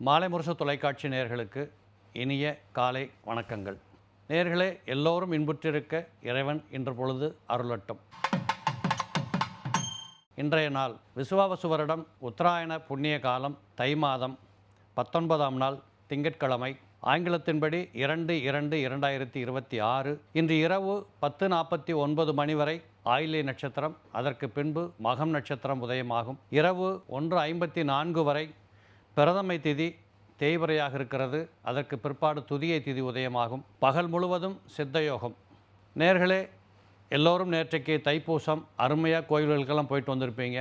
மாலை முரசு தொலைக்காட்சி நேயர்களுக்கு இனிய காலை வணக்கங்கள். நேயர்களே, எல்லோரும் இன்புற்றிருக்க இறைவன் இன்று பொழுது அருளட்டும். இன்றைய நாள் விசுவாவசு வருடம் உத்தராயண புண்ணிய காலம் தை மாதம் 19ஆம் நாள் திங்கட்கிழமை. ஆங்கிலத்தின்படி 2/2/2026. இன்று இரவு 10:49 மணி வரை ஆயில்ய நட்சத்திரம், அதற்கு பின்பு மகம் நட்சத்திரம் உதயமாகும். இரவு 1:54 வரை பிரதமை திதி தேய்பிறையாக இருக்கிறது. அதற்கு பிற்பாடு துதியை திதி உதயமாகும். பகல் முழுவதும் சித்தயோகம். நேர்களே, எல்லோரும் நேற்றைக்கு தைப்பூசம் அருமையாக கோயில்களுக்கெல்லாம் போயிட்டு வந்திருப்பீங்க.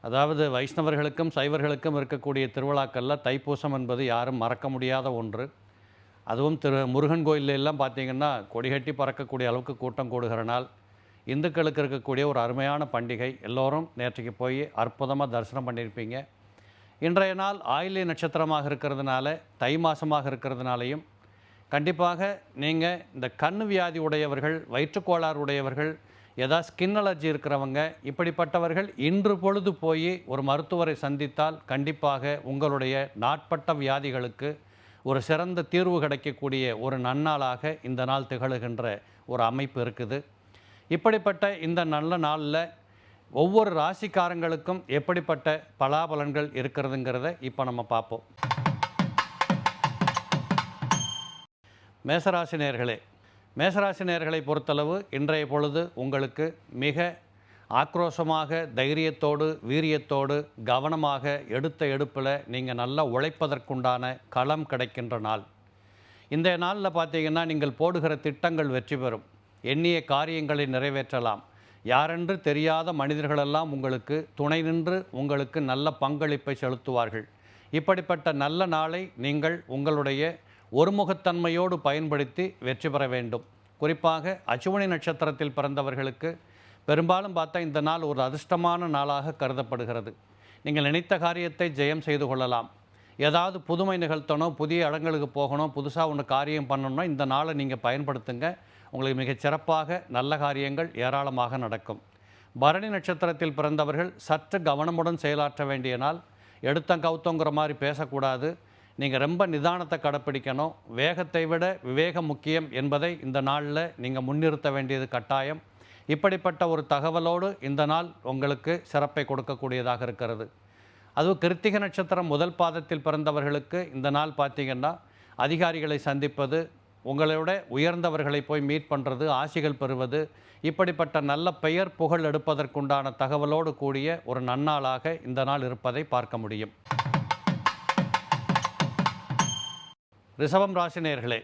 அதாவது வைஷ்ணவர்களுக்கும் சைவர்களுக்கும் இருக்கக்கூடிய திருவிழாக்களில் தைப்பூசம் என்பது யாரும் மறக்க முடியாத ஒன்று. அதுவும் முருகன் கோயிலெல்லாம் பார்த்திங்கன்னா கொடிகட்டி பறக்கக்கூடிய அளவுக்கு கூட்டம் கூடுகிற நாள். இந்துக்களுக்கு இருக்கக்கூடிய ஒரு அருமையான பண்டிகை. எல்லோரும் நேற்றைக்கு போய் அற்புதமாக தரிசனம் பண்ணியிருப்பீங்க. இன்றைய நாள் ஆயில்ய நட்சத்திரமாக இருக்கிறதுனால, தை மாதமாக இருக்கிறதுனாலையும் கண்டிப்பாக நீங்கள் இந்த கண் வியாதி உடையவர்கள், வயிற்றுக்கோளாறு உடையவர்கள், ஏதாவது ஸ்கின் அலர்ஜி இருக்கிறவங்க, இப்படிப்பட்டவர்கள் இன்று பொழுது போய் ஒரு மருத்துவரை சந்தித்தால் கண்டிப்பாக உங்களுடைய நாட்பட்ட வியாதிகளுக்கு ஒரு சிறந்த தீர்வு கிடைக்கக்கூடிய ஒரு நன்னாளாக இந்த நாள் திகழுகின்ற ஒரு அமைப்பு இருக்குது. இப்படிப்பட்ட இந்த நல்ல நாளில் ஒவ்வொரு ராசிக்காரங்களுக்கும் எப்படிப்பட்ட பலாபலன்கள் இருக்கிறதுங்கிறத இப்போ நம்ம பார்ப்போம். மேசராசி நேயர்களே, மேசராசி நேயர்களை பொறுத்தளவு இன்றைய பொழுது உங்களுக்கு மிக ஆக்ரோஷமாக, தைரியத்தோடு, வீரியத்தோடு, கவனமாக எடுத்த எடுப்பில் நீங்கள் நல்லா உழைப்பதற்குண்டான களம் கிடைக்கின்ற நாள். இந்த நாளில் பார்த்தீங்கன்னா நீங்கள் போடுகிற திட்டங்கள் வெற்றி பெறும். எண்ணிய காரியங்களை நிறைவேற்றலாம். யாரென்று தெரியாத மனிதர்களெல்லாம் உங்களுக்கு துணை நின்று உங்களுக்கு நல்ல பங்களிப்பை செலுத்துவார்கள். இப்படிப்பட்ட நல்ல நாளை நீங்கள் உங்களுடைய ஒருமுகத்தன்மையோடு பயன்படுத்தி வெற்றி பெற வேண்டும். குறிப்பாக அசுவினி நட்சத்திரத்தில் பிறந்தவர்களுக்கு பெரும்பாலும் பார்த்தா இந்த நாள் ஒரு அதிர்ஷ்டமான நாளாக கருதப்படுகிறது. நீங்கள் நினைத்த காரியத்தை ஜெயம் செய்து கொள்ளலாம். ஏதாவது புதுமை நிகழ்த்தணும், புதிய இடங்களுக்கு போகணும், புதுசாக ஒன்று காரியம் பண்ணணும்னா இந்த நாளை நீங்கள் பயன்படுத்துங்க. உங்களுக்கு மிகச் சிறப்பாக நல்ல காரியங்கள் ஏராளமாக நடக்கும். பரணி நட்சத்திரத்தில் பிறந்தவர்கள் சற்று கவனமுடன் செயலாற்ற வேண்டிய நாள். எடுத்தங்கவுத்தங்கிற மாதிரி பேசக்கூடாது. நீங்கள் ரொம்ப நிதானத்தை கடைப்பிடிக்கணும். வேகத்தை விட விவேகம் முக்கியம் என்பதை இந்த நாளில் நீங்கள் முன்னிறுத்த வேண்டியது கட்டாயம். இப்படிப்பட்ட ஒரு தகவலோடு இந்த நாள் உங்களுக்கு சிறப்பை கொடுக்கக்கூடியதாக இருக்கிறது. அதுவும் கிருத்திகை நட்சத்திரம் முதல் பாதத்தில் பிறந்தவர்களுக்கு இந்த நாள் பார்த்திங்கன்னா அதிகாரிகளை சந்திப்பது, உங்களோட உயர்ந்தவர்களை போய் மீட் பண்ணுறது, ஆசிகள் பெறுவது, இப்படிப்பட்ட நல்ல பெயர் புகழ் எடுப்பதற்குண்டான தகவலோடு கூடிய ஒரு நன்னாளாக இந்த நாள் இருப்பதை பார்க்க முடியும். ரிஷபம் ராசி நேயர்களே,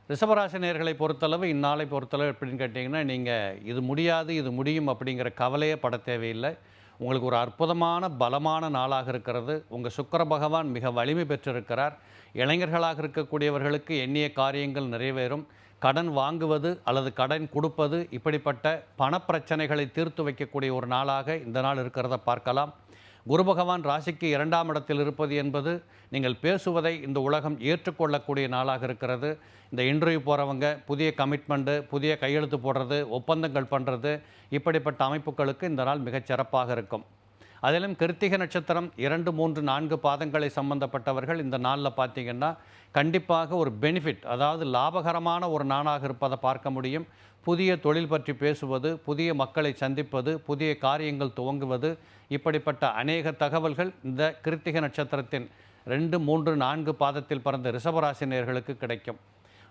ரிஷபராசி நேயர்களை பொறுத்தளவு இந்நாளை பொறுத்தளவு எப்படின்னு கேட்டிங்கன்னா, நீங்கள் இது முடியாது இது முடியும் அப்படிங்கிற கவலையே பட தேவையில்லை. உங்களுக்கு ஒரு அற்புதமான பலமான நாளாக இருக்கிறது. உங்கள் சுக்கிர பகவான் மிக வலிமை பெற்றிருக்கிறார். இளைஞர்களாக இருக்கக்கூடியவர்களுக்கு எண்ணிய காரியங்கள் நிறைவேறும். கடன் வாங்குவது அல்லது கடன் கொடுப்பது, இப்படிப்பட்ட பணப்பிரச்சனைகளை தீர்த்து வைக்கக்கூடிய ஒரு நாளாக இந்த நாள் இருக்கிறத பார்க்கலாம். குரு பகவான் ராசிக்கு 2ஆம் இடத்தில் இருப்பது என்பது நீங்கள் பேசுவதை இந்த உலகம் ஏற்றுக்கொள்ளக்கூடிய நாளாக இருக்கிறது. இந்த இன்டர்வியூ போகிறவங்க, புதிய கமிட்மெண்ட்டு, புதிய கையெழுத்து போடுறது, ஒப்பந்தங்கள் பண்ணுறது, இப்படிப்பட்ட அமைப்புகளுக்கு இந்த நாள் மிகச் சிறப்பாக இருக்கும். அதிலும் கிருத்திகை நட்சத்திரம் 2, 3, 4 பாதங்களை சம்பந்தப்பட்டவர்கள் இந்த நாளில் பார்த்திங்கன்னா கண்டிப்பாக ஒரு பெனிஃபிட், அதாவது லாபகரமான ஒரு நாளாக இருப்பதை பார்க்க முடியும். புதிய தொழில் பற்றி பேசுவது, புதிய மக்களை சந்திப்பது, புதிய காரியங்கள் துவங்குவது, இப்படிப்பட்ட அநேக தகவல்கள் இந்த கிருத்திகை நட்சத்திரத்தின் 2, 3, 4 பாதத்தில் பிறந்த ரிஷபராசி நேயர்களுக்கு கிடைக்கும்.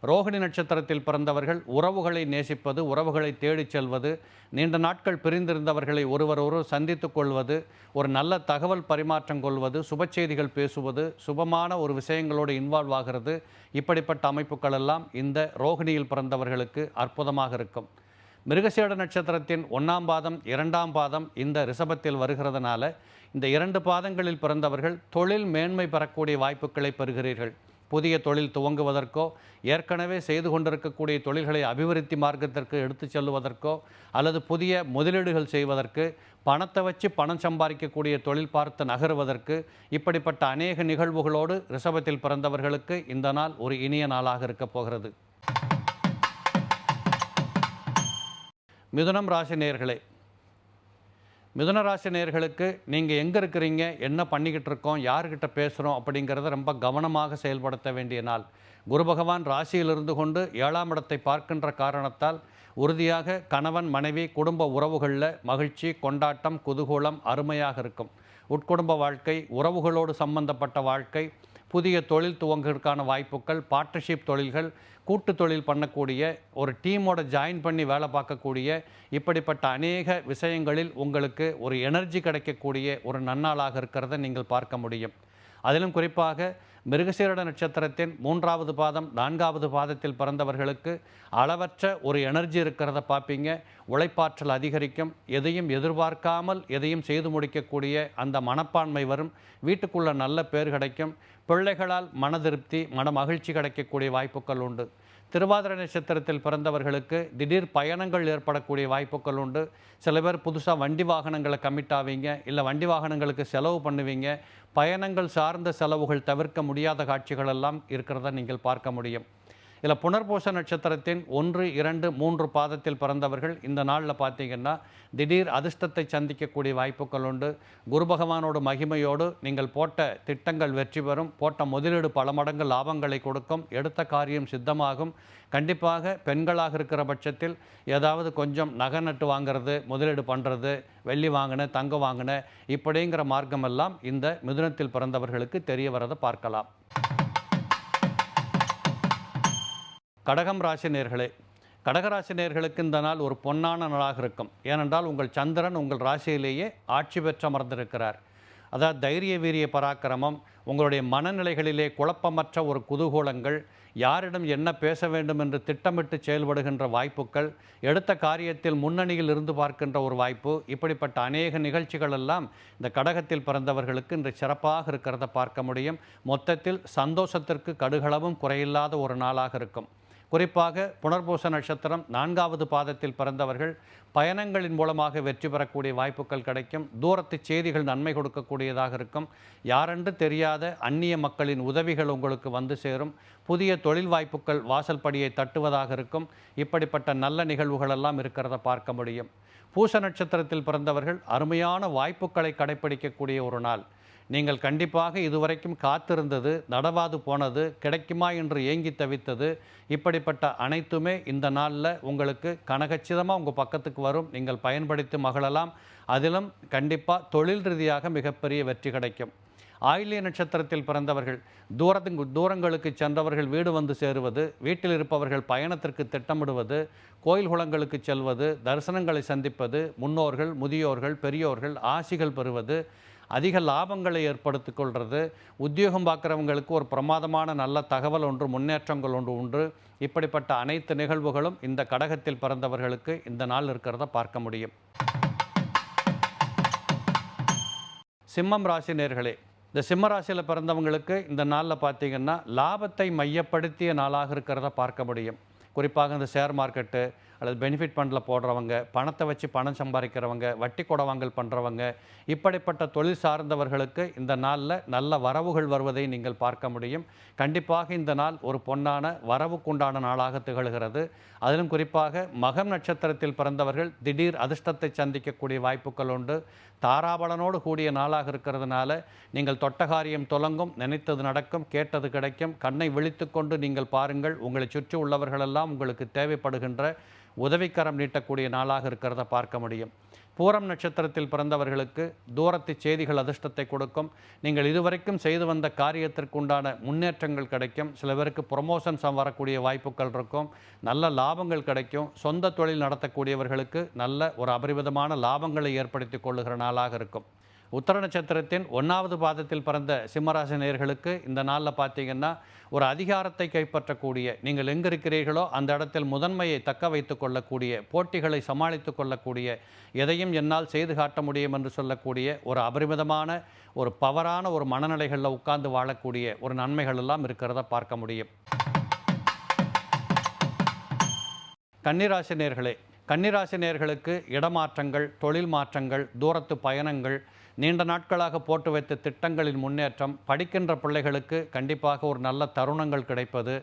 ரோகிணி நட்சத்திரத்தில் பிறந்தவர்கள் உறவுகளை நேசிப்பது, உறவுகளை தேடிச் செல்வது, நீண்ட நாட்கள் பிரிந்திருந்தவர்களை ஒருவர் சந்தித்து கொள்வது, ஒரு நல்ல தகவல் பரிமாற்றம் கொள்வது, சுப செய்திகள் பேசுவது, சுபமான ஒரு விஷயங்களோடு இன்வால்வ் ஆகிறது, இப்படிப்பட்ட அமைப்புகள் எல்லாம் இந்த ரோகிணியில் பிறந்தவர்களுக்கு அற்புதமாக இருக்கும். மிருகசீட நட்சத்திரத்தின் 1ஆம் பாதம் 2ஆம் பாதம் இந்த ரிஷபத்தில் வருகிறதுனால இந்த 2 பாதங்களில் பிறந்தவர்கள் தொழில் மேன்மை பெறக்கூடிய வாய்ப்புகளை பெறுகிறீர்கள். புதிய தொழில் துவங்குவதற்கோ, ஏற்கனவே செய்து கொண்டிருக்கக்கூடிய தொழில்களை அபிவிருத்தி மார்க்கத்திற்கு எடுத்து செல்வதற்கோ, அல்லது புதிய முதலீடுகள் செய்வதற்கு, பணத்தை வச்சு பணம் சம்பாதிக்கக்கூடிய தொழில் பார்த்து நகருவதற்கு, இப்படிப்பட்ட அநேக நிகழ்வுகளோடு ரிஷபத்தில் பிறந்தவர்களுக்கு இந்த நாள் ஒரு இனிய நாளாக இருக்கப் போகிறது. மிதுனம் ராசி நேயர்களே, மிதுன ராசி நேயர்களுக்கு நீங்கள் எங்கே இருக்கிறீங்க, என்ன பண்ணிக்கிட்டு இருக்கோம், யார்கிட்ட பேசுகிறோம் அப்படிங்கிறத ரொம்ப கவனமாக செயல்படுத்த வேண்டிய நாள். குரு பகவான் ராசியில் இருந்து கொண்டு 7ஆம் இடத்தை பார்க்கின்ற காரணத்தால் உறுதியாக கணவன் மனைவி குடும்ப உறவுகளில் மகிழ்ச்சி, கொண்டாட்டம், குதூகூலம் அருமையாக இருக்கும். உட்குடும்ப வாழ்க்கை, உறவுகளோடு சம்பந்தப்பட்ட வாழ்க்கை, புதிய தொழில் துவங்குவதற்கான வாய்ப்புகள், பார்ட்னர்ஷிப் தொழில்கள், கூட்டு தொழில் பண்ணக்கூடிய, ஒரு டீமோட ஜாயின் பண்ணி வேலை பார்க்கக்கூடிய, இப்படிப்பட்ட அநேக விஷயங்களில் உங்களுக்கு ஒரு எனர்ஜி கிடைக்கக்கூடிய ஒரு நன்னாளாக இருக்கிறத நீங்கள் பார்க்க முடியும். அதிலும் குறிப்பாக மிருகசீரிட நட்சத்திரத்தின் 3வது பாதம் 4வது பாதத்தில் பிறந்தவர்களுக்கு அளவற்ற ஒரு எனர்ஜி இருக்கிறத பார்ப்பீங்க. உழைப்பாற்றல் அதிகரிக்கும். எதையும் எதிர்பார்க்காமல் எதையும் செய்து முடிக்கக்கூடிய அந்த மனப்பான்மை வரும். வீட்டுக்குள்ள நல்ல பேர் கிடைக்கும். பிள்ளைகளால் மன திருப்தி, மன மகிழ்ச்சி கிடைக்கக்கூடிய வாய்ப்புகள் உண்டு. திருவாதிரை நட்சத்திரத்தில் பிறந்தவர்களுக்கு திடீர் பயணங்கள் ஏற்படக்கூடிய வாய்ப்புகள் உண்டு. சில பேர் புதுசாக வண்டி வாகனங்களை கமிட் ஆவீங்க, இல்லை வண்டி வாகனங்களுக்கு செலவு பண்ணுவீங்க. பயணங்கள் சார்ந்த செலவுகள் தவிர்க்க முடியாத காட்சிகள் எல்லாம் இருக்கிறத நீங்கள் பார்க்க முடியும். இதில் புனர்பூச நட்சத்திரத்தின் 1, 2, 3 பாதத்தில் பிறந்தவர்கள் இந்த நாளில் பார்த்தீங்கன்னா திடீர் அதிர்ஷ்டத்தை சந்திக்கக்கூடிய வாய்ப்புகள் உண்டு. குரு பகவானோட மகிமையோடு நீங்கள் போட்ட திட்டங்கள் வெற்றி பெறும். போட்ட முதலீடு பல மடங்கு லாபங்களை கொடுக்கும். எடுத்த காரியம் சித்தமாகும். கண்டிப்பாக பெண்களாக இருக்கிற பட்சத்தில் ஏதாவது கொஞ்சம் நகை நட்டு வாங்கிறது, முதலீடு பண்ணுறது, வெள்ளி வாங்கின, தங்கம் வாங்கின, இப்படிங்கிற மார்க்கமெல்லாம் இந்த மிதுனத்தில் பிறந்தவர்களுக்கு தெரிய வரதை பார்க்கலாம். கடகம் ராசி நேயர்களே, கடகராசி நேயர்களுக்கு இந்த நாள் ஒரு பொன்னான நாளாக இருக்கும். ஏனென்றால் உங்கள் சந்திரன் உங்கள் ராசியிலேயே ஆட்சி பெற்று அமர்ந்திருக்கிறார். அதாவது தைரிய வீரிய பராக்கிரமம், உங்களுடைய மனநிலைகளிலே குழப்பமற்ற ஒரு குதூகூலங்கள், யாரிடம் என்ன பேச வேண்டும் என்று திட்டமிட்டு செயல்படுகின்ற வாய்ப்புகள், எடுத்த காரியத்தில் முன்னணியில் இருந்து பார்க்கின்ற ஒரு வாய்ப்பு, இப்படிப்பட்ட அநேக நிகழ்ச்சிகள் எல்லாம் இந்த கடகத்தில் பிறந்தவர்களுக்கு இன்று சிறப்பாக இருக்கிறத பார்க்க முடியும். மொத்தத்தில் சந்தோஷத்திற்கு கடுகளவும் குறையில்லாத ஒரு நாளாக இருக்கும். குறிப்பாக புனர்பூச நட்சத்திரம் 4வது பாதத்தில் பிறந்தவர்கள் பயணங்களின் மூலமாக வெற்றி பெறக்கூடிய வாய்ப்புகள் கிடைக்கும். தூரத்து செய்திகள் நன்மை கொடுக்கக்கூடியதாக இருக்கும். யாரென்று தெரியாத அந்நிய மக்களின் உதவிகள் உங்களுக்கு வந்து சேரும். புதிய தொழில் வாய்ப்புகள் வாசல் படியை தட்டுவதாக இருக்கும். இப்படிப்பட்ட நல்ல நிகழ்வுகள் எல்லாம் இருக்கிறத பார்க்க முடியும். பூச நட்சத்திரத்தில் பிறந்தவர்கள் அருமையான வாய்ப்புகளை கடைப்பிடிக்கக்கூடிய ஒரு நாள். நீங்கள் கண்டிப்பாக இதுவரைக்கும் காத்திருந்தது, நடவாது போனது, கிடைக்குமா என்று ஏங்கி தவித்தது, இப்படிப்பட்ட அனைத்துமே இந்த நாளில் உங்களுக்கு கனகச்சிதமாக உங்கள் பக்கத்துக்கு வரும். நீங்கள் பயன்படுத்தி மகிழலாம். அதிலும் கண்டிப்பாக தொழில் ரீதியாக மிகப்பெரிய வெற்றி கிடைக்கும். ஆயில்ய நட்சத்திரத்தில் பிறந்தவர்கள் தூரங்களுக்கு சென்றவர்கள் வீடு வந்து சேருவது, வீட்டில் இருப்பவர்கள் பயணத்திற்கு திட்டமிடுவது, கோயில் குளங்களுக்கு செல்வது, தரிசனங்களை சந்திப்பது, முன்னோர்கள், முதியோர்கள், பெரியோர்கள் ஆசிகள் பெறுவது, அதிக லாபங்களை ஏற்படுத்தி கொள்வது, உத்தியோகம் பார்க்குறவங்களுக்கு ஒரு பிரமாதமான நல்ல தகவல் ஒன்று, முன்னேற்றங்கள் ஒன்று உண்டு. இப்படிப்பட்ட அனைத்து நிகழ்வுகளும் இந்த கடகத்தில் பிறந்தவர்களுக்கு இந்த நாள் இருக்கிறத பார்க்க முடியும். சிம்மம் ராசி நேயர்களே, இந்த சிம்ம ராசியில் பிறந்தவங்களுக்கு இந்த நாளில் பார்த்தீங்கன்னா லாபத்தை மையப்படுத்திய நாளாக இருக்கிறத பார்க்க முடியும். குறிப்பாக இந்த ஷேர் மார்க்கெட்டு அல்லது பெனிஃபிட் ஃபண்டில் போடுறவங்க, பணத்தை வச்சு பணம் சம்பாதிக்கிறவங்க, வட்டி கொடவாங்கல் பண்ணுறவங்க, இப்படிப்பட்ட தொழில் சார்ந்தவர்களுக்கு இந்த நாளில் நல்ல வரவுகள் வருவதை நீங்கள் பார்க்க முடியும். கண்டிப்பாக இந்த நாள் ஒரு பொன்னான வரவுக்குண்டான நாளாக திகழ்கிறது. அதிலும் குறிப்பாக மகம் நட்சத்திரத்தில் பிறந்தவர்கள் திடீர் அதிர்ஷ்டத்தை சந்திக்கக்கூடிய வாய்ப்புகள் உண்டு. தாராபலனோடு கூடிய நாளாக இருக்கிறதுனால நீங்கள் தொட்ட காரியம் துலங்கும், நினைத்தது நடக்கும், கேட்டது கிடைக்கும். கண்ணை விழித்து கொண்டு நீங்கள் பாருங்கள். உங்களை சுற்றி உள்ளவர்களெல்லாம் உங்களுக்கு தேவைப்படுகின்ற உதவிக்கரம் நீட்டக்கூடிய நாளாக இருக்கிறத பார்க்க முடியும். பூரம் நட்சத்திரத்தில் பிறந்தவர்களுக்கு தூரத்து செய்திகள் அதிர்ஷ்டத்தை கொடுக்கும். நீங்கள் இதுவரைக்கும் செய்து வந்த காரியத்திற்குண்டான முன்னேற்றங்கள் கிடைக்கும். சில பேருக்கு ப்ரொமோஷன்ஸ் வரக்கூடிய வாய்ப்புகள் இருக்கும். நல்ல லாபங்கள் கிடைக்கும். சொந்த தொழில் நடத்தக்கூடியவர்களுக்கு நல்ல ஒரு அபரிவிதமான லாபங்களை ஏற்படுத்தி கொள்ளுகிற நாளாக இருக்கும். உத்தர நட்சத்திரத்தின் 1வது பாதத்தில் பிறந்த சிம்மராசி நேயர்களுக்கு இந்த நாளில் பார்த்தீங்கன்னா ஒரு அதிகாரத்தை கைப்பற்றக்கூடிய, நீங்கள் எங்கே இருக்கிறீர்களோ அந்த இடத்தில் முதன்மையை தக்க வைத்து கொள்ளக்கூடிய, போட்டிகளை சமாளித்து கொள்ளக்கூடிய, எதையும் என்னால் செய்து காட்ட முடியும் என்று சொல்லக்கூடிய ஒரு அபரிமிதமான ஒரு பவரான ஒரு மனநிலைகளில் உட்கார்ந்து வாழக்கூடிய ஒரு நன்மைகள் எல்லாம் இருக்கிறத பார்க்க முடியும். கன்னிராசி நேயர்களே, கன்னிராசி நேயர்களுக்கு இடமாற்றங்கள், தொழில் மாற்றங்கள், தூரத்து பயணங்கள், நீண்ட நாட்களாக போட்டு வைத்த திட்டங்களின் முன்னேற்றம், படிக்கின்ற பிள்ளைகளுக்கு கண்டிப்பாக ஒரு நல்ல தருணங்கள் கிடைப்பது,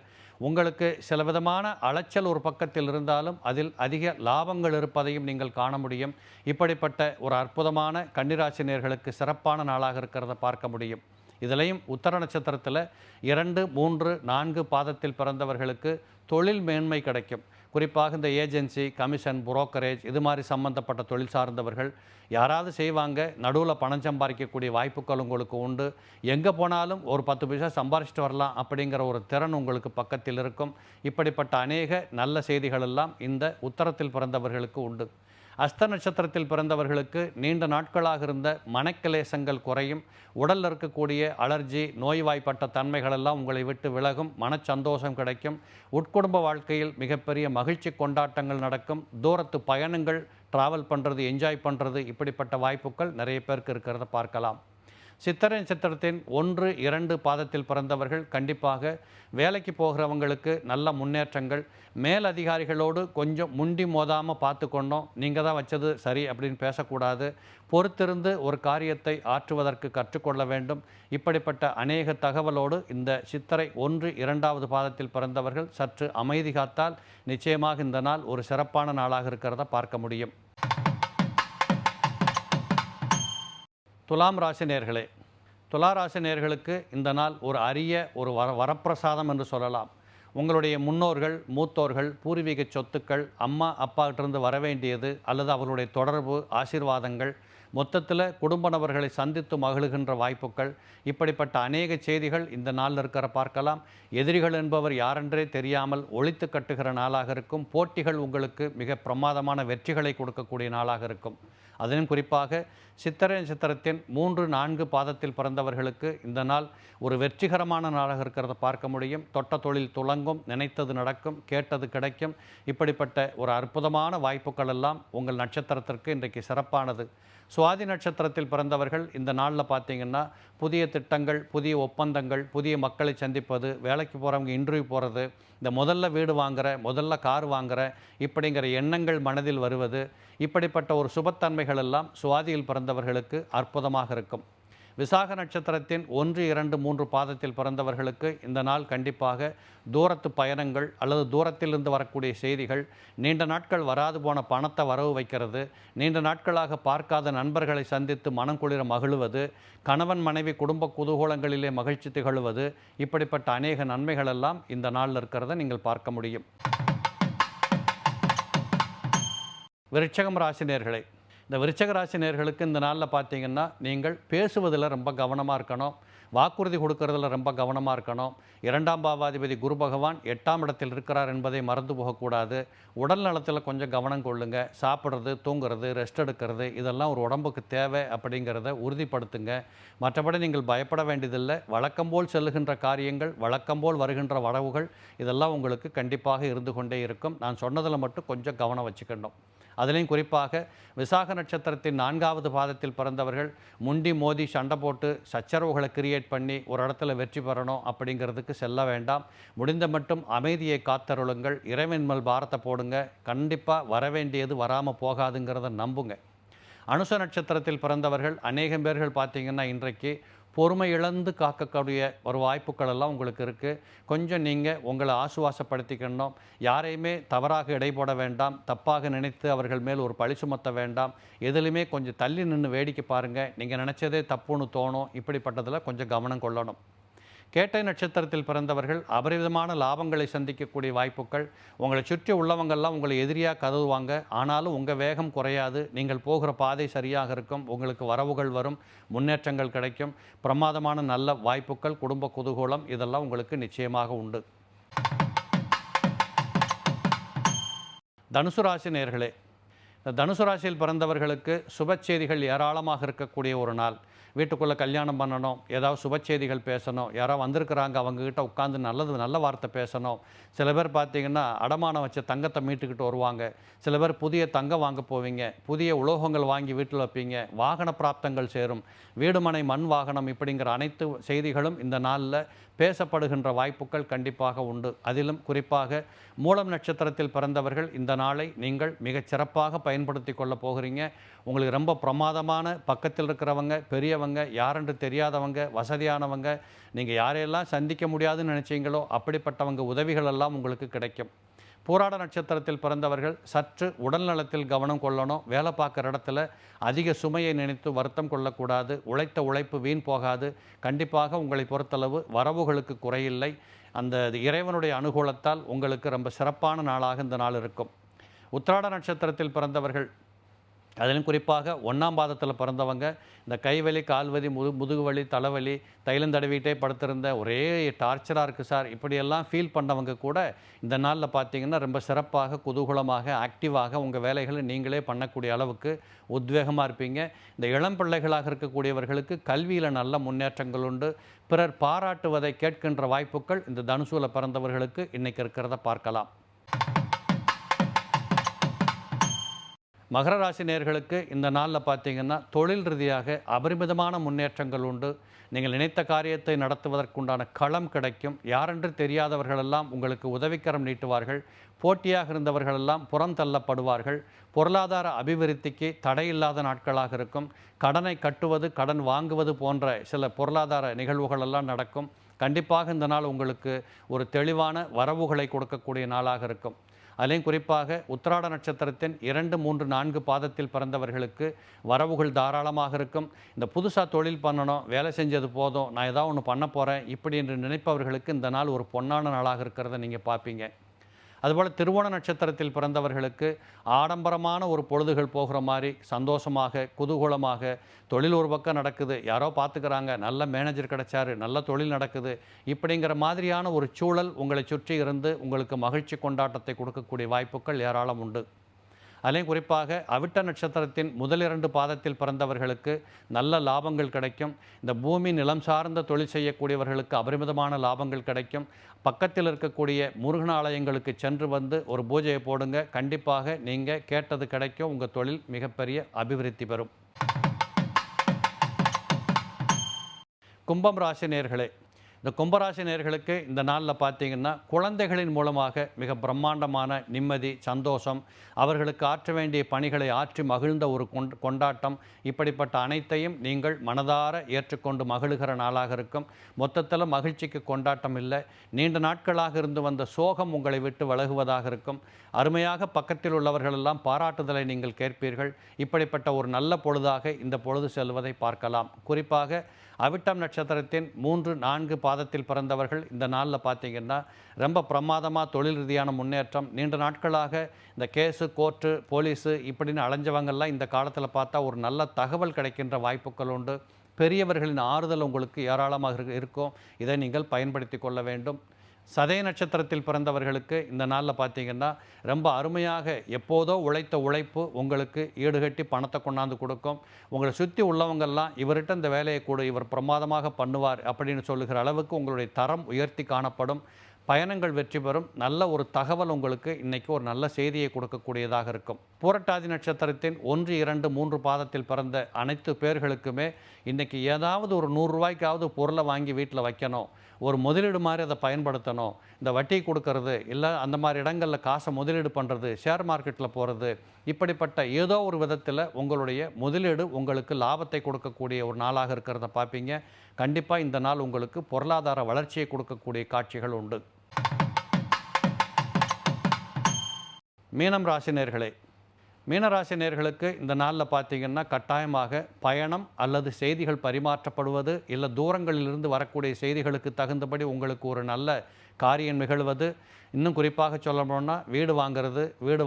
உங்களுக்கு சில விதமான அலைச்சல் ஒரு பக்கத்தில் இருந்தாலும் அதில் அதிக லாபங்கள் இருப்பதையும் நீங்கள் காண முடியும். இப்படிப்பட்ட ஒரு அற்புதமான கன்னிராசி நேயர்களுக்கு சிறப்பான நாளாக இருக்கிறத பார்க்க முடியும். இதிலையும் உத்தர நட்சத்திரத்தில் 2, 3, 4 பாதத்தில் பிறந்தவர்களுக்கு தொழில் மேன்மை கிடைக்கும். குறிப்பாக இந்த ஏஜென்சி, கமிஷன், புரோக்கரேஜ் இது மாதிரி சம்பந்தப்பட்ட தொழில் சார்ந்தவர்கள் யாராவது செய்வாங்க. நடுவில் பணம் சம்பாதிக்கக்கூடிய வாய்ப்புகள் உங்களுக்கு உண்டு. எங்கே போனாலும் ஒரு 10 பைசா சம்பாரிச்சிட்டு வரலாம் அப்படிங்கிற ஒரு திறன் உங்களுக்கு பக்கத்தில் இருக்கும். இப்படிப்பட்ட அநேக நல்ல செய்திகள் எல்லாம் இந்த உத்தரத்தில் பிறந்தவர்களுக்கு உண்டு. அஸ்த நட்சத்திரத்தில் பிறந்தவர்களுக்கு நீண்ட நாட்களாக இருந்த மனக்கிலேசங்கள் குறையும். உடலில் இருக்கக்கூடிய அலர்ஜி, நோய்வாய்ப்பட்ட தன்மைகளெல்லாம் உங்களை விட்டு விலகும். மனச்சந்தோஷம் கிடைக்கும். உட்குடும்ப வாழ்க்கையில் மிகப்பெரிய மகிழ்ச்சி கொண்டாட்டங்கள் நடக்கும். தூரத்து பயணங்கள், ட்ராவல் பண்ணுறது, என்ஜாய் பண்ணுறது, இப்படிப்பட்ட வாய்ப்புகள் நிறைய பேருக்கு இருக்கிறத பார்க்கலாம். சித்திரை நட்சத்திரத்தின் 1, 2 பாதத்தில் பிறந்தவர்கள் கண்டிப்பாக வேலைக்கு போகிறவங்களுக்கு நல்ல முன்னேற்றங்கள். மேலதிகாரிகளோடு கொஞ்சம் முண்டி மோதாமல் பார்த்துக்கொண்டோம். நீங்கள் தான் வச்சது சரி அப்படின்னு பேசக்கூடாது. பொறுத்திருந்து ஒரு காரியத்தை ஆற்றுவதற்கு கற்றுக்கொள்ள வேண்டும். இப்படிப்பட்ட அநேக தகவலோடு இந்த சித்திரை 1, 2வது பாதத்தில் பிறந்தவர்கள் சற்று அமைதி காத்தால் நிச்சயமாக இந்த நாள் ஒரு சிறப்பான நாளாக இருக்கிறத பார்க்க முடியும். துலாம் ராசி நேயர்களே, துலா ராசி நேயர்களுக்கு இந்த நாள் ஒரு அரிய ஒரு வரப்பிரசாதம் என்று சொல்லலாம். உங்களுடைய முன்னோர்கள், மூத்தோர்கள், பூர்வீக சொத்துக்கள், அம்மா அப்பாக்கிட்டிருந்து வர வேண்டியது அல்லது அவர்களுடைய தொடர்பு, ஆசீர்வாதங்கள், மொத்தத்தில் குடும்ப நபர்களை சந்தித்து மகிழ்கின்ற வாய்ப்புகள், இப்படிப்பட்ட அநேக செய்திகள் இந்த நாளில் இருக்கிற பார்க்கலாம். எதிரிகள் என்பவர் யாரென்றே தெரியாமல் ஒழித்து கட்டுகிற நாளாக இருக்கும். போட்டிகள் உங்களுக்கு மிக பிரமாதமான வெற்றிகளை கொடுக்கக்கூடிய நாளாக இருக்கும். அதிலும் குறிப்பாக சித்திரை நட்சத்திரத்தின் 3, 4 பாதத்தில் பிறந்தவர்களுக்கு இந்த நாள் ஒரு வெற்றிகரமான நாளாக இருக்கிறத பார்க்க முடியும். தொட்ட தொழில் துலங்கும், நினைத்தது நடக்கும், கேட்டது கிடைக்கும். இப்படிப்பட்ட ஒரு அற்புதமான வாய்ப்புகள் எல்லாம் உங்கள் நட்சத்திரத்திற்கு இன்றைக்கு சிறப்பானது. சுவாதி நட்சத்திரத்தில் பிறந்தவர்கள் இந்த நாளில் பார்த்தீங்கன்னா புதிய திட்டங்கள், புதிய ஒப்பந்தங்கள், புதிய மக்களை சந்திப்பது, வேலைக்கு போகிறவங்க இன்டர்வியூ போகிறது, இந்த முதல்ல வீடு வாங்குகிற, முதல்ல கார் வாங்குகிற இப்படிங்கிற எண்ணங்கள் மனதில் வருவது, இப்படிப்பட்ட ஒரு சுபத்தன்மைகள் எல்லாம் சுவாதியில் பிறந்தவர்களுக்கு அற்புதமாக இருக்கும். விசாக நட்சத்திரத்தின் 1, 2, 3 பாதத்தில் பிறந்தவர்களுக்கு இந்த நாள் கண்டிப்பாக தூரத்து பயணங்கள் அல்லது தூரத்திலிருந்து வரக்கூடிய செய்திகள், நீண்ட நாட்கள் வராது போன பணத்தை வரவு வைக்கிறது, நீண்ட நாட்களாக பார்க்காத நண்பர்களை சந்தித்து மனம் குளிர மகிழுவது, கணவன் மனைவி குடும்ப குதூகூலங்களிலே மகிழ்ச்சி திகழ்வது, இப்படிப்பட்ட அநேக நன்மைகள் எல்லாம் இந்த நாளில் இருக்கிறத நீங்கள் பார்க்க முடியும். விருட்சகம் ராசி நேயர்களே, இந்த விருச்சக ராசி நேயர்களுக்கு இந்த நாளில் பார்த்தீங்கன்னா நீங்கள் பேசுவதில் ரொம்ப கவனமாக இருக்கணும். வாக்குறுதி கொடுக்கறதுல ரொம்ப கவனமாக இருக்கணும். 2ஆம் பாவாதிபதி குரு பகவான் 8ஆம் இடத்தில் இருக்கிறார் என்பதை மறந்து போகக்கூடாது. உடல் நலத்தில் கொஞ்சம் கவனம் கொள்ளுங்க. சாப்பிட்றது, தூங்குறது, ரெஸ்ட் எடுக்கிறது இதெல்லாம் ஒரு உடம்புக்கு தேவை அப்படிங்கிறத உறுதிப்படுத்துங்க. மற்றபடி நீங்கள் பயப்பட வேண்டியதில்லை. வழக்கம்போல் செல்லுகின்ற காரியங்கள், வழக்கம்போல் வருகின்ற வரவுகள் இதெல்லாம் உங்களுக்கு கண்டிப்பாக இருந்து கொண்டே இருக்கும். நான் சொன்னதில் மட்டும் கொஞ்சம் கவனம் வச்சுக்கணும். அதிலையும் குறிப்பாக விசாக நட்சத்திரத்தின் 4வது பாதத்தில் பிறந்தவர்கள் முண்டி மோதி சண்டை போட்டு சச்சரவுகளை கிரியேட் பண்ணி ஒரு இடத்துல வெற்றி பெறணும் அப்படிங்கிறதுக்கு செல்ல வேண்டாம். முடிந்த மட்டும் அமைதியை காத்தருளுங்கள். இறைவன் மேல் பாரத்தை போடுங்க. கண்டிப்பாக வரவேண்டியது வராமல் போகாதுங்கிறத நம்புங்க. அனுச நட்சத்திரத்தில் பிறந்தவர்கள் அநேகம் பேர்கள் பார்த்திங்கன்னா இன்றைக்கு பொறுமை இழந்து காக்கக்கூடிய ஒரு வாய்ப்புகள் எல்லாம் உங்களுக்கு இருக்குது. கொஞ்சம் நீங்கள் உங்களை ஆசுவாசப்படுத்திக்கணும். யாரையுமே தவறாக எடை போட வேண்டாம். தப்பாக நினைத்து அவர்கள் மேல் ஒரு பழி சுமத்த வேண்டாம். எதுலையுமே கொஞ்சம் தள்ளி நின்று வேடிக்கை பாருங்கள். நீங்கள் நினச்சதே தப்புன்னு தோணும். இப்படிப்பட்டதில் கொஞ்சம் கவனம் கொள்ளணும். கேட்டை நட்சத்திரத்தில் பிறந்தவர்கள் அபரிவிதமான லாபங்களை சந்திக்கக்கூடிய வாய்ப்புகள். உங்களை சுற்றி உள்ளவங்கள்லாம் உங்களை எதிரியாக கருதுவாங்க. ஆனாலும் உங்கள் வேகம் குறையாது. நீங்கள் போகிற பாதை சரியாக இருக்கும். உங்களுக்கு வரவுகள் வரும், முன்னேற்றங்கள் கிடைக்கும். பிரமாதமான நல்ல வாய்ப்புகள், குடும்ப குதூகூலம் இதெல்லாம் உங்களுக்கு நிச்சயமாக உண்டு. தனுசு ராசி நேயர்களே, இந்த தனுசு ராசியில் பிறந்தவர்களுக்கு சுப செய்திகள் ஏராளமாக இருக்கக்கூடிய ஒரு நாள். வீட்டுக்குள்ளே கல்யாணம் பண்ணணும், ஏதாவது சுப செய்திகள் பேசணும், யாரோ வந்திருக்கிறாங்க அவங்கக்கிட்ட உட்காந்து நல்ல வார்த்தை பேசணும். சில பேர் பார்த்தீங்கன்னா அடமானம் வச்ச தங்கத்தை மீட்டுக்கிட்டு வருவாங்க. சில பேர் புதிய தங்கம் வாங்க போவீங்க, புதிய உலோகங்கள் வாங்கி வீட்டில் வைப்பீங்க, வாகன பிராப்தங்கள் சேரும், வீடுமனை மண் வாகனம் இப்படிங்கிற அனைத்து செய்திகளும் இந்த நாளில் பேசப்படுகின்ற வாய்ப்புகள் கண்டிப்பாக உண்டு. அதிலும் குறிப்பாக மூலம் நட்சத்திரத்தில் பிறந்தவர்கள் இந்த நாளை நீங்கள் மிகச் சிறப்பாக பயன்படுத்தி கொள்ளப் போகிறீங்க. உங்களுக்கு ரொம்ப பிரமாதமான பக்கத்தில் இருக்கிறவங்க, பெரியவங்க, யாரென்று தெரியாதவங்க, வசதியானவங்க, நீங்கள் யாரையெல்லாம் சந்திக்க முடியாதுன்னு நினச்சிங்களோ அப்படிப்பட்டவங்க உதவிகள் எல்லாம் உங்களுக்கு கிடைக்கும். பூராட நட்சத்திரத்தில் பிறந்தவர்கள் சற்று உடல் நலத்தில் கவனம் கொள்ளணும். வேலை பார்க்குற இடத்துல அதிக சுமையை நினைத்து வருத்தம் கொள்ளக்கூடாது. உழைத்த உழைப்பு வீண் போகாது. கண்டிப்பாக உங்களை பொறுத்தளவு வரவுகளுக்கு குறையில்லை. அந்த இறைவனுடைய அனுகூலத்தால் உங்களுக்கு ரொம்ப சிறப்பான நாளாக இந்த நாள் இருக்கும். உத்திராட நட்சத்திரத்தில் பிறந்தவர்கள், அதிலும் குறிப்பாக 1ஆம் பாதத்தில் பிறந்தவங்க, இந்த கைவலி, கால்வலி, முதுகு வலி, தலைவலி, தைலம் தடவிட்டே படுத்திருந்த ஒரே டார்ச்சராக இருக்குது சார், இப்படியெல்லாம் ஃபீல் பண்ணவங்க கூட இந்த நாளில் பார்த்தீங்கன்னா ரொம்ப சிறப்பாக, குதூகலமாக, ஆக்டிவாக உங்கள் வேலைகளை நீங்களே பண்ணக்கூடிய அளவுக்கு உத்வேகமாக இருப்பீங்க. இந்த இளம் பிள்ளைகளாக இருக்கக்கூடியவர்களுக்கு கல்வியில் நல்ல முன்னேற்றங்கள் உண்டு. பிறர் பாராட்டுவதை கேட்கின்ற வாய்ப்புகள் இந்த தனுசூல பிறந்தவர்களுக்கு இன்றைக்கி இருக்கிறத பார்க்கலாம். மகர ராசி நேயர்களுக்கு இந்த நாளில் பார்த்தீங்கன்னா தொழில் ரீதியாக அபரிமிதமான முன்னேற்றங்கள் உண்டு. நீங்கள் நினைத்த காரியத்தை நடத்துவதற்குண்டான களம் கிடைக்கும். யாரென்று தெரியாதவர்களெல்லாம் உங்களுக்கு உதவிக்கரம் நீட்டுவார்கள். போட்டியாக இருந்தவர்களெல்லாம் புறம் தள்ளப்படுவார்கள். பொருளாதார அபிவிருத்திக்கு தடையில்லாத நாட்களாக இருக்கும். கடனை கட்டுவது, கடன் வாங்குவது போன்ற சில பொருளாதார நிகழ்வுகள் எல்லாம் நடக்கும். கண்டிப்பாக இந்த நாள் உங்களுக்கு ஒரு தெளிவான வரவுகளை கொடுக்கக்கூடிய நாளாக இருக்கும். அதிலையும் குறிப்பாக உத்திராட நட்சத்திரத்தின் 2, 3, 4 பாதத்தில் பிறந்தவர்களுக்கு வரவுகள் தாராளமாக இருக்கும். இந்த புதுசாக தொழில் பண்ணணும், வேலை செஞ்சது போதும், நான் ஏதாவது ஒன்று பண்ண போகிறேன் இப்படி என்று நினைப்பவர்களுக்கு இந்த நாள் ஒரு பொன்னான நாளாக இருக்கிறத நீங்கள் பார்ப்பீங்க. அதுபோல் திருவோண நட்சத்திரத்தில் பிறந்தவர்களுக்கு ஆடம்பரமான ஒரு பொழுதுகள் போகிற மாதிரி சந்தோஷமாக, குதூகூலமாக, தொழில் ஒரு பக்கம் நடக்குது, யாரோ பார்த்துக்கிறாங்க, நல்ல மேனேஜர் கிடைச்சாரு, நல்ல தொழில் நடக்குது, இப்படிங்கிற மாதிரியான ஒரு சூழல் உங்களை சுற்றி இருந்து உங்களுக்கு மகிழ்ச்சி கொண்டாட்டத்தை கொடுக்கக்கூடிய வாய்ப்புகள் ஏராளம் உண்டு. அதிலையும் குறிப்பாக அவிட்ட நட்சத்திரத்தின் முதல் 2 பாதத்தில் பிறந்தவர்களுக்கு நல்ல லாபங்கள் கிடைக்கும். இந்த பூமி நிலம் சார்ந்த தொழில் செய்யக்கூடியவர்களுக்கு அபரிமிதமான லாபங்கள் கிடைக்கும். பக்கத்தில் இருக்கக்கூடிய முருகன் ஆலயங்களுக்கு சென்று வந்து ஒரு பூஜையை போடுங்க. கண்டிப்பாக நீங்கள் கேட்டது கிடைக்கும். உங்கள் தொழில் மிகப்பெரிய அபிவிருத்தி பெறும். கும்பம் ராசி நேயர்களே, இந்த கும்பராசி நேயர்களுக்கு இந்த நாளில் பார்த்தீங்கன்னா குழந்தைகளின் மூலமாக மிக பிரம்மாண்டமான நிம்மதி, சந்தோஷம், அவர்களுக்கு ஆற்ற வேண்டிய பணிகளை ஆற்றி மகிழ்ந்த ஒரு கொண்டாட்டம், இப்படிப்பட்ட அனைத்தையும் நீங்கள் மனதார ஏற்றுக்கொண்டு மகிழ்கிற நாளாக இருக்கும். மொத்தத்தில் மகிழ்ச்சிக்கு கொண்டாட்டம் இல்லை. நீண்ட நாட்களாக இருந்து வந்த சோகம் உங்களை விட்டு விலகுவதாக இருக்கும். அருமையாக பக்கத்தில் உள்ளவர்களெல்லாம் பாராட்டுதலை நீங்கள் கேட்பீர்கள். இப்படிப்பட்ட ஒரு நல்ல பொழுதாக இந்த பொழுது செல்வதை பார்க்கலாம். குறிப்பாக அவிட்டம் நட்சத்திரத்தின் 3, 4 பாதத்தில் பிறந்தவர்கள் இந்த நாளில் பார்த்தீங்கன்னா ரொம்ப பிரமாதமாக தொழில் ரீதியான முன்னேற்றம். நீண்ட நாட்களாக இந்த கேஸு, கோர்ட்டு, போலீஸு இப்படின்னு அலைஞ்சவங்கள்லாம் இந்த காலத்தில் பார்த்தா ஒரு நல்ல தகவல் கிடைக்கின்ற வாய்ப்புகள் உண்டு. பெரியவர்களின் ஆறுதல் உங்களுக்கு ஏராளமாக இருக்கும். இதை நீங்கள் பயன்படுத்தி கொள்ள வேண்டும். சதய நட்சத்திரத்தில் பிறந்தவர்களுக்கு இந்த நாளில் பார்த்தீங்கன்னா ரொம்ப அருமையாக எப்போதோ உழைத்த உழைப்பு உங்களுக்கு ஈடுகட்டி பணத்தை கொண்டாந்து கொடுக்கும். உங்களை சுற்றி உள்ளவங்கெல்லாம் இவர்கிட்ட இந்த வேலையை கூட இவர் பிரமாதமாக பண்ணுவார் அப்படின்னு சொல்லுகிற அளவுக்கு உங்களுடைய தரம் உயர்த்தி காணப்படும். பயணங்கள் வெற்றி பெறும். நல்ல ஒரு தகவல் உங்களுக்கு இன்றைக்கி ஒரு நல்ல செய்தியை கொடுக்கக்கூடியதாக இருக்கும். பூரட்டாதி நட்சத்திரத்தின் 1, 2, 3 பாதத்தில் பிறந்த அனைத்து பேர்களுக்குமே இன்றைக்கி ஏதாவது ஒரு 100 ரூபாய்க்காவது பொருளை வாங்கி வீட்டில் வைக்கணும், ஒரு முதலீடு மாதிரி அதை பயன்படுத்தணும். இந்த வட்டி கொடுக்கறது, இல்லை அந்த மாதிரி இடங்களில் காசை முதலீடு பண்ணுறது, ஷேர் மார்க்கெட்டில் போகிறது, இப்படிப்பட்ட ஏதோ ஒரு விதத்தில் உங்களுடைய முதலீடு உங்களுக்கு லாபத்தை கொடுக்கக்கூடிய ஒரு நாளாக இருக்கிறத பார்ப்பீங்க. கண்டிப்பாக இந்த நாள் உங்களுக்கு பொருளாதார வளர்ச்சியை கொடுக்கக்கூடிய காட்சிகள் உண்டு. மீனம் ராசினியர்களே, மீனராசினியர்களுக்கு இந்த நாளில் பார்த்தீங்கன்னா கட்டாயமாக பயணம் அல்லது செய்திகள் பரிமாற்றப்படுவது, இல்லை தூரங்களிலிருந்து வரக்கூடிய செய்திகளுக்கு தகுந்தபடி உங்களுக்கு ஒரு நல்ல காரியம் நிகழ்வது, இன்னும் குறிப்பாக சொல்லணும்னா வீடு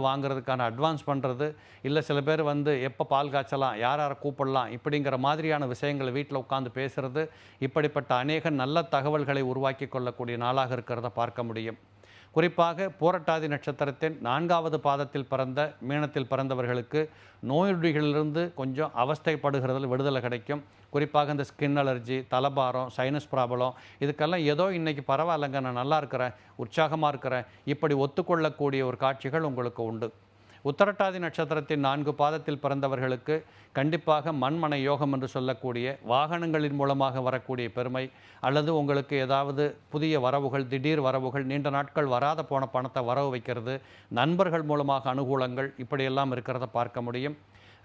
வாங்குறதுக்கான அட்வான்ஸ் பண்ணுறது, இல்லை சில பேர் எப்போ பால் காய்ச்சலாம், யாரை கூப்பிடலாம், இப்படிங்கிற மாதிரியான விஷயங்களை வீட்டில் உட்காந்து பேசுகிறது, இப்படிப்பட்ட அநேக நல்ல தகவல்களை உருவாக்கி கொள்ளக்கூடிய நாளாக இருக்கிறத பார்க்க முடியும். குறிப்பாக பூரட்டாதி நட்சத்திரத்தின் 4வது பாதத்தில் பிறந்த மீனத்தில் பிறந்தவர்களுக்கு நோயுடிகளிலிருந்து கொஞ்சம் அவஸ்தைப்படுகிறதில் விடுதலை கிடைக்கும். குறிப்பாக இந்த ஸ்கின் அலர்ஜி, தலபாரம், சைனஸ் ப்ராப்ளம் இதுக்கெல்லாம் ஏதோ இன்றைக்கி பரவாயில்லைங்க, நான் நல்லா இருக்கிறேன், உற்சாகமாக இருக்கிறேன், இப்படி ஒத்துக்கொள்ளக்கூடிய ஒரு காட்சிகள் உங்களுக்கு உண்டு. உத்தரட்டாதி நட்சத்திரத்தின் 4 பாதத்தில் பிறந்தவர்களுக்கு கண்டிப்பாக மண்மனை யோகம் என்று சொல்லக்கூடிய வாகனங்களின் மூலமாக வரக்கூடிய பெருமை, அல்லது உங்களுக்கு ஏதாவது புதிய வரவுகள், திடீர் வரவுகள், நீண்ட நாட்கள் வராத போன பணத்தை வரவு வைக்கிறது, நண்பர்கள் மூலமாக அனுகூலங்கள், இப்படியெல்லாம் இருக்கிறத பார்க்க முடியும்.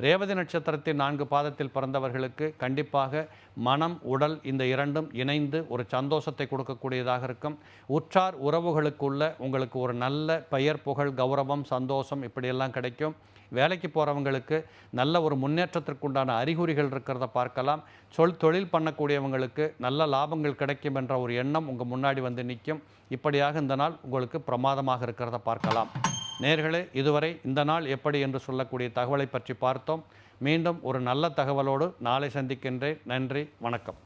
ரேவதி நட்சத்திரத்தின் 4 பாதத்தில் பிறந்தவர்களுக்கு கண்டிப்பாக மனம், உடல் இந்த இரண்டும் இணைந்து ஒரு சந்தோஷத்தை கொடுக்கக்கூடியதாக இருக்கும். உற்றார் உறவுகளுக்குள்ள உங்களுக்கு ஒரு நல்ல பெயர், புகழ், கௌரவம், சந்தோஷம் இப்படியெல்லாம் கிடைக்கும். வேலைக்கு போகிறவங்களுக்கு நல்ல ஒரு முன்னேற்றத்திற்குண்டான அறிகுறிகள் இருக்கிறத பார்க்கலாம். தொழில் பண்ணக்கூடியவங்களுக்கு நல்ல லாபங்கள் கிடைக்கும் என்ற ஒரு எண்ணம் உங்கள் முன்னாடி வந்து நிற்கும். இப்படியாக இந்த நாள் உங்களுக்கு பிரமாதமாக இருக்கிறத பார்க்கலாம். நேயர்களே, இதுவரை இந்த நாள் எப்படி என்று சொல்லக்கூடிய தகவலை பற்றி பார்த்தோம். மீண்டும் ஒரு நல்ல தகவலோடு நாளை சந்திக்கின்றேன். நன்றி, வணக்கம்.